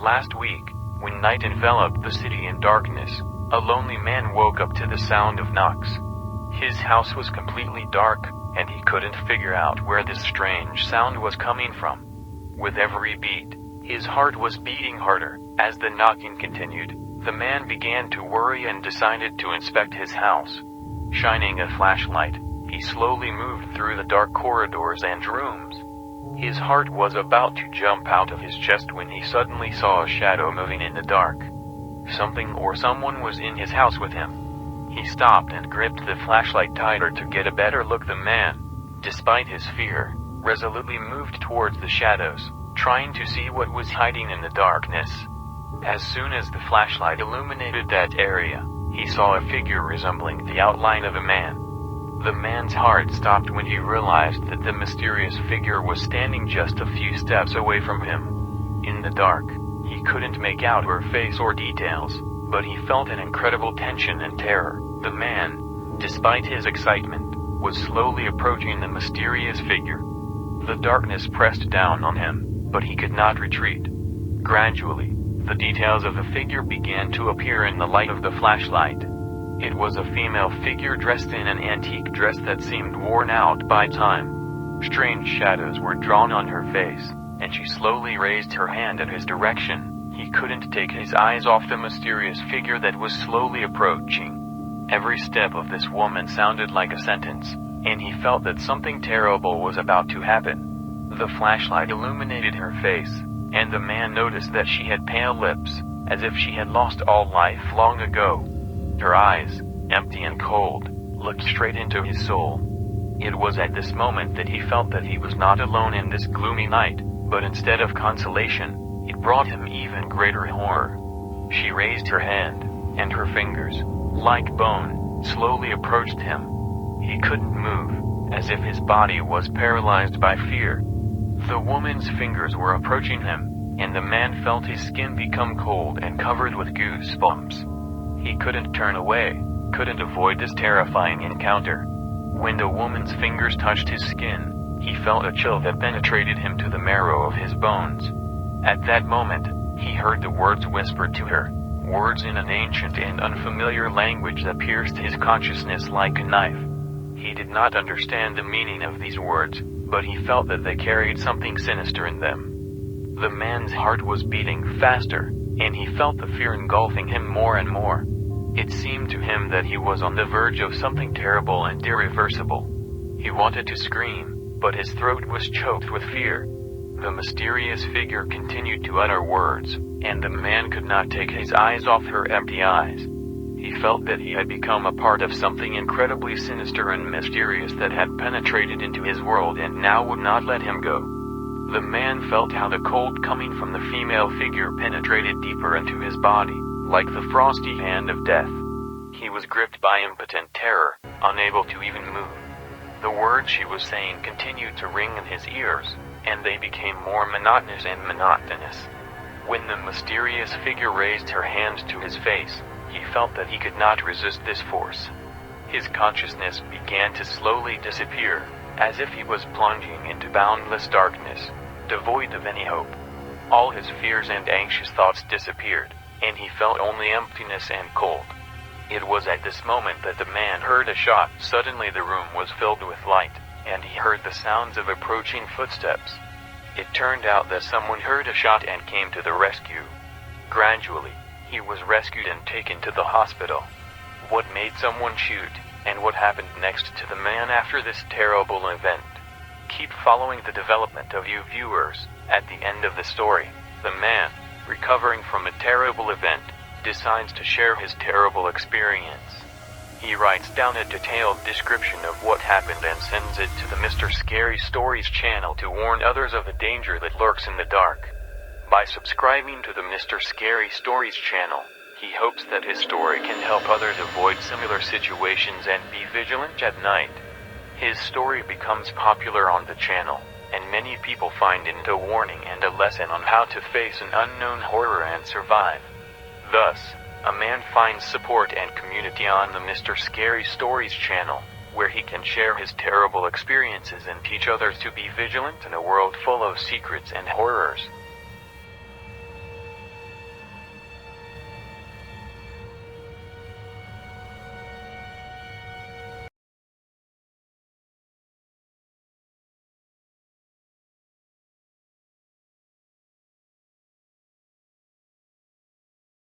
Last week, when night enveloped the city in darkness, a lonely man woke up to the sound of knocks. His house was completely dark, and he couldn't figure out where this strange sound was coming from. With every beat, his heart was beating harder. As the knocking continued, the man began to worry and decided to inspect his house. Shining a flashlight, he slowly moved through the dark corridors and rooms. His heart was about to jump out of his chest when he suddenly saw a shadow moving in the dark. Something or someone was in his house with him. He stopped and gripped the flashlight tighter to get a better look. The man, despite his fear, resolutely moved towards the shadows, trying to see what was hiding in the darkness. As soon as the flashlight illuminated that area, he saw a figure resembling the outline of a man. The man's heart stopped when he realized that the mysterious figure was standing just a few steps away from him. In the dark, he couldn't make out her face or details, but he felt an incredible tension and terror. The man, despite his excitement, was slowly approaching the mysterious figure. The darkness pressed down on him, but he could not retreat. Gradually, the details of the figure began to appear in the light of the flashlight. It was a female figure dressed in an antique dress that seemed worn out by time. Strange shadows were drawn on her face, and she slowly raised her hand in his direction. He couldn't take his eyes off the mysterious figure that was slowly approaching. Every step of this woman sounded like a sentence, and he felt that something terrible was about to happen. The flashlight illuminated her face, and the man noticed that she had pale lips, as if she had lost all life long ago. Her eyes, empty and cold, looked straight into his soul. It was at this moment that he felt that he was not alone in this gloomy night, but instead of consolation, it brought him even greater horror. She raised her hand, and her fingers, like bone, slowly approached him. He couldn't move, as if his body was paralyzed by fear. The woman's fingers were approaching him, and the man felt his skin become cold and covered with goosebumps. He couldn't turn away, couldn't avoid this terrifying encounter. When the woman's fingers touched his skin, he felt a chill that penetrated him to the marrow of his bones. At that moment, he heard the words whispered to her, words in an ancient and unfamiliar language that pierced his consciousness like a knife. He did not understand the meaning of these words, but he felt that they carried something sinister in them. The man's heart was beating faster, and he felt the fear engulfing him more and more. It seemed to him that he was on the verge of something terrible and irreversible. He wanted to scream, but his throat was choked with fear. The mysterious figure continued to utter words, and the man could not take his eyes off her empty eyes. He felt that he had become a part of something incredibly sinister and mysterious that had penetrated into his world and now would not let him go. The man felt how the cold coming from the female figure penetrated deeper into his body, like the frosty hand of death. He was gripped by impotent terror, unable to even move. The words she was saying continued to ring in his ears, and they became more monotonous and monotonous. When the mysterious figure raised her hand to his face, he felt that he could not resist this force. His consciousness began to slowly disappear, as if he was plunging into boundless darkness, devoid of any hope. All his fears and anxious thoughts disappeared, and he felt only emptiness and cold. It was at this moment that the man heard a shot. Suddenly the room was filled with light, and he heard the sounds of approaching footsteps. It turned out that someone heard a shot and came to the rescue. Gradually, he was rescued and taken to the hospital. What made someone shoot, and what happened next to the man after this terrible event? Keep following the development of you viewers. At the end of the story, the man, recovering from a terrible event, decides to share his terrible experience. He writes down a detailed description of what happened and sends it to the Mr. Scary Stories channel to warn others of the danger that lurks in the dark. By subscribing to the Mr. Scary Stories channel, he hopes that his story can help others avoid similar situations and be vigilant at night. His story becomes popular on the channel, and many people find in it a warning and a lesson on how to face an unknown horror and survive. Thus, a man finds support and community on the Mr. Scary Stories channel, where he can share his terrible experiences and teach others to be vigilant in a world full of secrets and horrors.